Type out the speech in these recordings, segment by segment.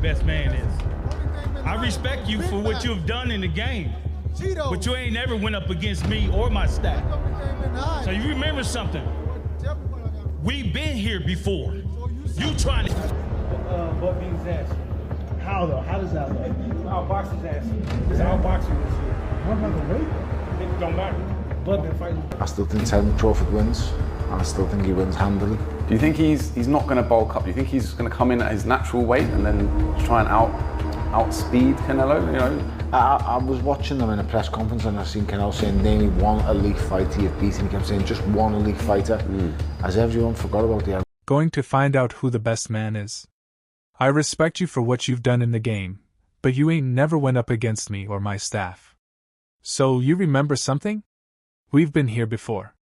best man is. I respect you for what you've done in the game, but you ain't never went up against me or my staff. So you remember something. We've been here before. You trying to... Butt beat his ass. How though? How does that look? Outbox his ass. It's outboxing this year. What about the weight? It don't matter. Bud been fighting. I still think Crawford wins, and I still think he wins handily. Do you think he's not going to bulk up? Do you think he's going to come in at his natural weight and then try and outspeed Canelo? You know, I was watching them in a press conference and I seen Canelo saying, name me one elite fighter you've beaten. He kept saying, just one elite fighter. As everyone forgot about the... Going to find out who the best man is. I respect you for what you've done in the game, but you ain't never went up against me or my staff. So you remember something? We've been here before.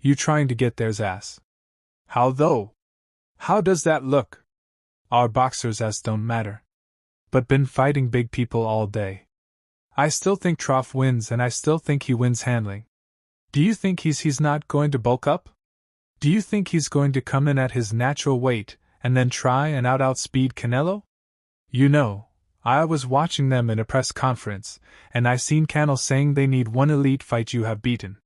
You trying to get theirs ass. How though? How does that look? Our boxers' ass don't matter. But been fighting big people all day. I still think Troff wins and I still think he wins handling. Do you think he's not going to bulk up? Do you think he's going to come in at his natural weight and then try and outspeed Canelo? You know, I was watching them in a press conference, and I seen Canelo saying they need one elite fight you have beaten.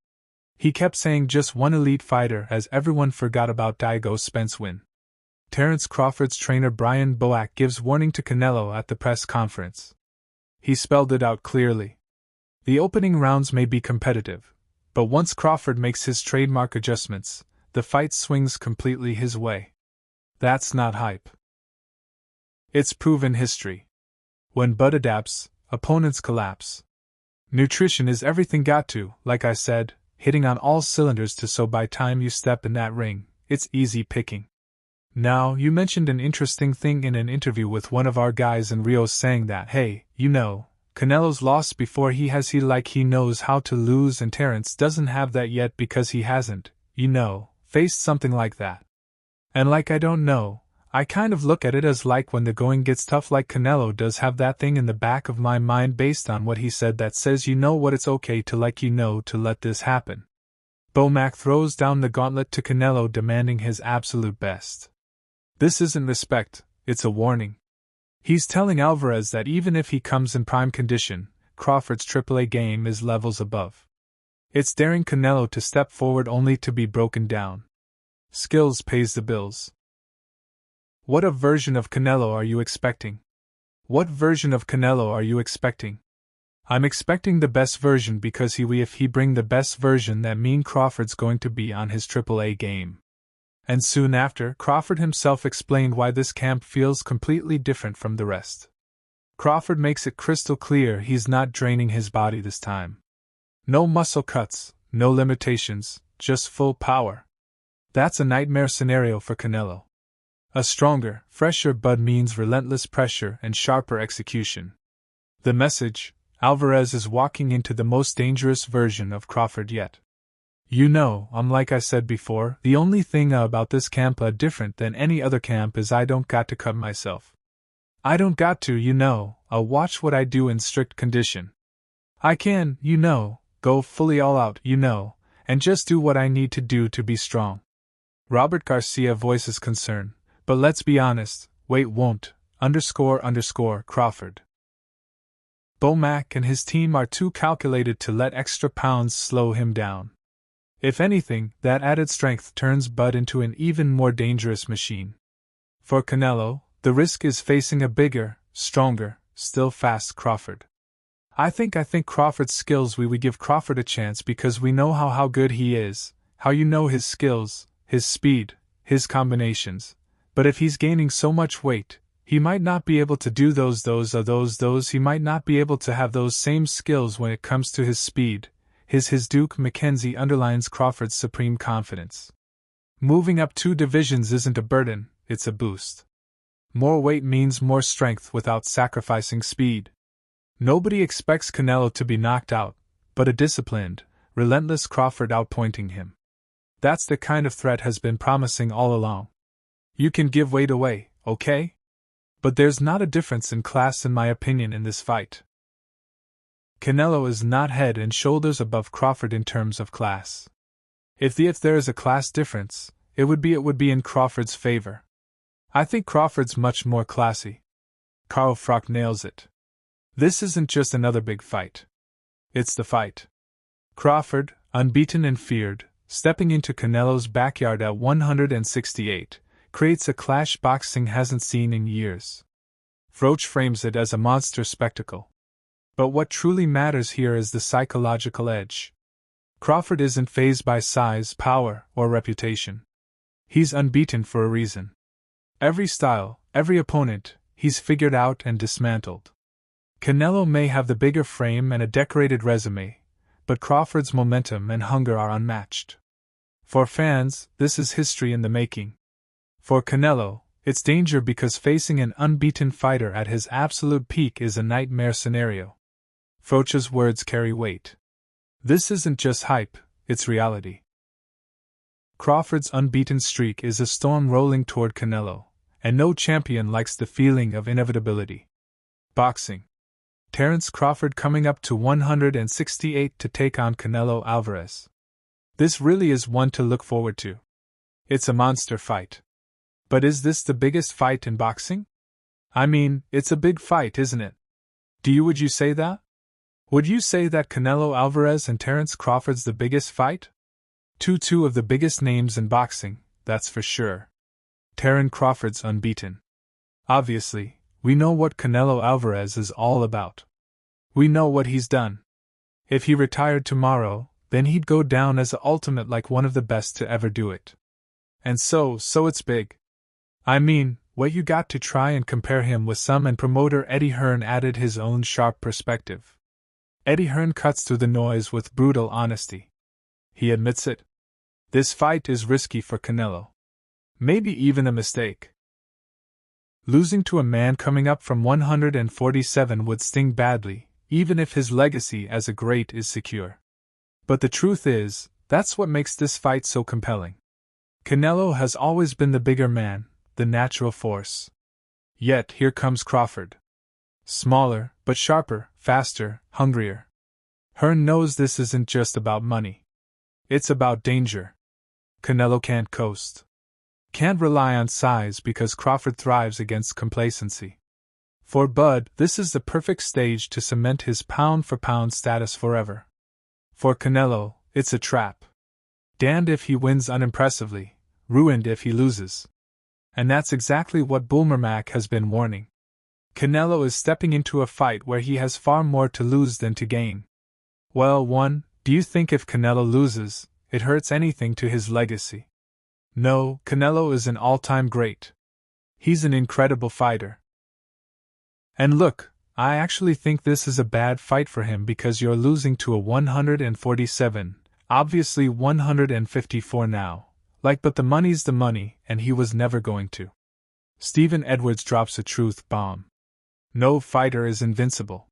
He kept saying just one elite fighter as everyone forgot about Diego Spence win. Terence Crawford's trainer Brian Boac gives warning to Canelo at the press conference. He spelled it out clearly. The opening rounds may be competitive, but once Crawford makes his trademark adjustments, the fight swings completely his way. That's not hype. It's proven history. When Bud adapts, opponents collapse. Nutrition is everything got to, like I said, hitting on all cylinders so by time you step in that ring, it's easy picking. Now, you mentioned an interesting thing in an interview with one of our guys in Rio saying that, hey, you know, Canelo's lost before he knows how to lose and Terence doesn't have that yet because he hasn't, you know, faced something like that. And I don't know, I kind of look at it as like when the going gets tough, like Canelo does have that thing in the back of my mind based on what he said that says you know what, it's okay to to let this happen. Bomac throws down the gauntlet to Canelo demanding his absolute best. This isn't respect, it's a warning. He's telling Alvarez that even if he comes in prime condition, Crawford's AAA game is levels above. It's daring Canelo to step forward only to be broken down. Skills pays the bills. What a version of Canelo are you expecting? What version of Canelo are you expecting? I'm expecting the best version because if he bring the best version, that mean Crawford's going to be on his AAA game. And soon after, Crawford himself explained why this camp feels completely different from the rest. Crawford makes it crystal clear he's not draining his body this time. No muscle cuts, no limitations, just full power. That's a nightmare scenario for Canelo. A stronger, fresher Bud means relentless pressure and sharper execution. The message: Alvarez is walking into the most dangerous version of Crawford yet. You know, like I said before, the only thing about this camp different than any other camp is I don't got to cut myself. I don't got to, watch what I do in strict condition. I can, go fully all out, and just do what I need to do to be strong. Robert Garcia voices concern, but let's be honest, weight won't, _ Crawford. Bomac and his team are too calculated to let extra pounds slow him down. If anything, that added strength turns Bud into an even more dangerous machine. For Canelo, the risk is facing a bigger, stronger, still fast Crawford. I think Crawford's skills, we give Crawford a chance because we know how good he is, how his skills, his speed, his combinations, but if he's gaining so much weight, he might not be able to do those, he might not be able to have those same skills when it comes to his speed. His Duke McKenzie underlines Crawford's supreme confidence. Moving up 2 divisions isn't a burden, it's a boost. More weight means more strength without sacrificing speed. Nobody expects Canelo to be knocked out, but a disciplined, relentless Crawford outpointing him. That's the kind of threat has been promising all along. You can give weight away, okay? But there's not a difference in class in my opinion in this fight. Canelo is not head and shoulders above Crawford in terms of class. If there is a class difference, it would be in Crawford's favor. I think Crawford's much more classy. Carl Froch nails it. This isn't just another big fight. It's the fight. Crawford, unbeaten and feared, stepping into Canelo's backyard at 168, creates a clash boxing hasn't seen in years. Froch frames it as a monster spectacle. But what truly matters here is the psychological edge. Crawford isn't fazed by size, power, or reputation. He's unbeaten for a reason. Every style, every opponent, he's figured out and dismantled. Canelo may have the bigger frame and a decorated resume, but Crawford's momentum and hunger are unmatched. For fans, this is history in the making. For Canelo, it's danger because facing an unbeaten fighter at his absolute peak is a nightmare scenario. Froch's words carry weight. This isn't just hype, it's reality. Crawford's unbeaten streak is a storm rolling toward Canelo, and no champion likes the feeling of inevitability. Boxing. Terence Crawford coming up to 168 to take on Canelo Alvarez. This really is one to look forward to. It's a monster fight. But is this the biggest fight in boxing? I mean, it's a big fight, isn't it? Would you say that? Would you say that Canelo Alvarez and Terence Crawford's the biggest fight? Two of the biggest names in boxing, that's for sure. Terence Crawford's unbeaten. Obviously, we know what Canelo Alvarez is all about. We know what he's done. If he retired tomorrow, then he'd go down as the ultimate like one of the best to ever do it. And so it's big. I mean, what you got to try and compare him with some, and promoter Eddie Hearn added his own sharp perspective. Eddie Hearn cuts through the noise with brutal honesty. He admits it. This fight is risky for Canelo. Maybe even a mistake. Losing to a man coming up from 147 would sting badly, even if his legacy as a great is secure. But the truth is, that's what makes this fight so compelling. Canelo has always been the bigger man, the natural force. Yet here comes Crawford. Smaller, but sharper, faster, hungrier. Hearn knows this isn't just about money. It's about danger. Canelo can't coast. Can't rely on size because Crawford thrives against complacency. For Bud, this is the perfect stage to cement his pound-for-pound status forever. For Canelo, it's a trap. Damned if he wins unimpressively, ruined if he loses. And that's exactly what Boomer Mac has been warning. Canelo is stepping into a fight where he has far more to lose than to gain. Well, do you think if Canelo loses, it hurts anything to his legacy? No, Canelo is an all-time great. He's an incredible fighter. And look, I actually think this is a bad fight for him because you're losing to a 147, obviously 154 now. But the money's the money, and he was never going to. Stephen Edwards drops a truth bomb. No fighter is invincible.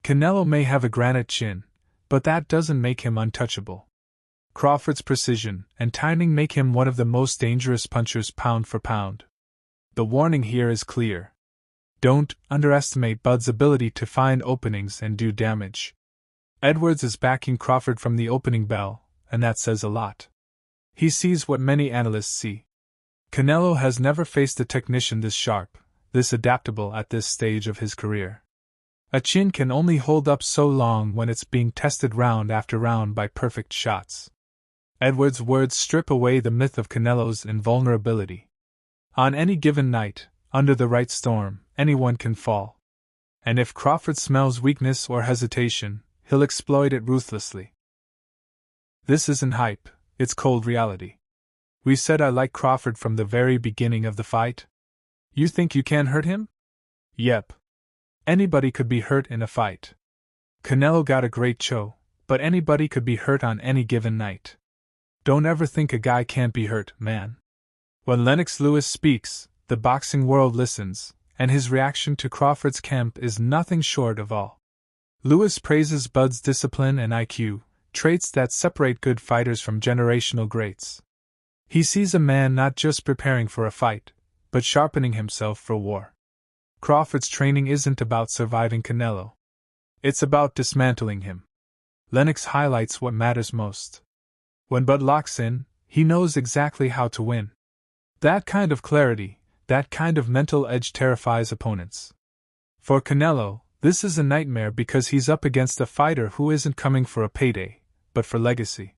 Canelo may have a granite chin, but that doesn't make him untouchable. Crawford's precision and timing make him one of the most dangerous punchers pound for pound. The warning here is clear. Don't underestimate Bud's ability to find openings and do damage. Edwards is backing Crawford from the opening bell, and that says a lot. He sees what many analysts see. Canelo has never faced a technician this sharp, this adaptable at this stage of his career. A chin can only hold up so long when it's being tested round after round by perfect shots. Edwards' words strip away the myth of Canelo's invulnerability. On any given night, under the right storm, anyone can fall. And if Crawford smells weakness or hesitation, he'll exploit it ruthlessly. This isn't hype, it's cold reality. We said I like Crawford from the very beginning of the fight. You think you can hurt him? Yep. Anybody could be hurt in a fight. Canelo got a great show, but anybody could be hurt on any given night. Don't ever think a guy can't be hurt, man. When Lennox Lewis speaks, the boxing world listens, and his reaction to Crawford's camp is nothing short of awe. Lewis praises Bud's discipline and IQ, traits that separate good fighters from generational greats. He sees a man not just preparing for a fight, but sharpening himself for war. Crawford's training isn't about surviving Canelo. It's about dismantling him. Lennox highlights what matters most. When Bud locks in, he knows exactly how to win. That kind of clarity, that kind of mental edge terrifies opponents. For Canelo, this is a nightmare because he's up against a fighter who isn't coming for a payday, but for legacy.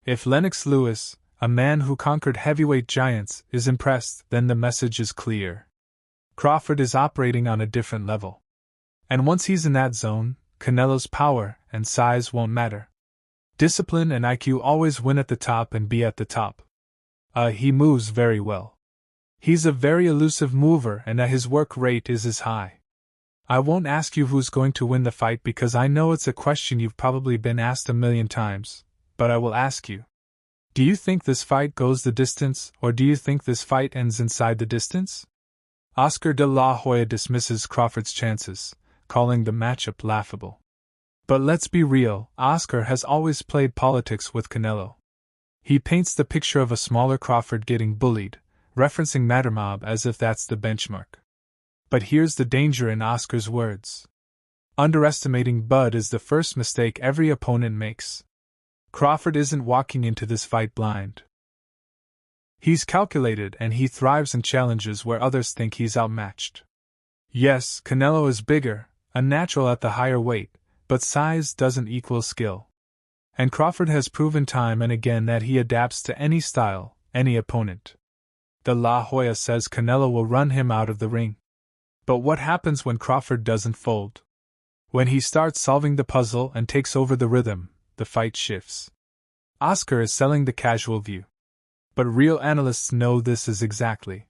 If Lennox Lewis, a man who conquered heavyweight giants, is impressed, then the message is clear. Crawford is operating on a different level. And once he's in that zone, Canelo's power and size won't matter. Discipline and IQ always win at the top and be at the top. He moves very well. He's a very elusive mover and his work rate is as high. I won't ask you who's going to win the fight because I know it's a question you've probably been asked a million times, but I will ask you. Do you think this fight goes the distance, or do you think this fight ends inside the distance? Oscar de la Hoya dismisses Crawford's chances, calling the matchup laughable. But let's be real, Oscar has always played politics with Canelo. He paints the picture of a smaller Crawford getting bullied, referencing Mattermob as if that's the benchmark. But here's the danger in Oscar's words. Underestimating Bud is the first mistake every opponent makes. Crawford isn't walking into this fight blind. He's calculated and he thrives in challenges where others think he's outmatched. Yes, Canelo is bigger, a natural at the higher weight, but size doesn't equal skill. And Crawford has proven time and again that he adapts to any style, any opponent. De La Hoya says Canelo will run him out of the ring. But what happens when Crawford doesn't fold? When he starts solving the puzzle and takes over the rhythm, the fight shifts. Oscar is selling the casual view. But real analysts know this is exactly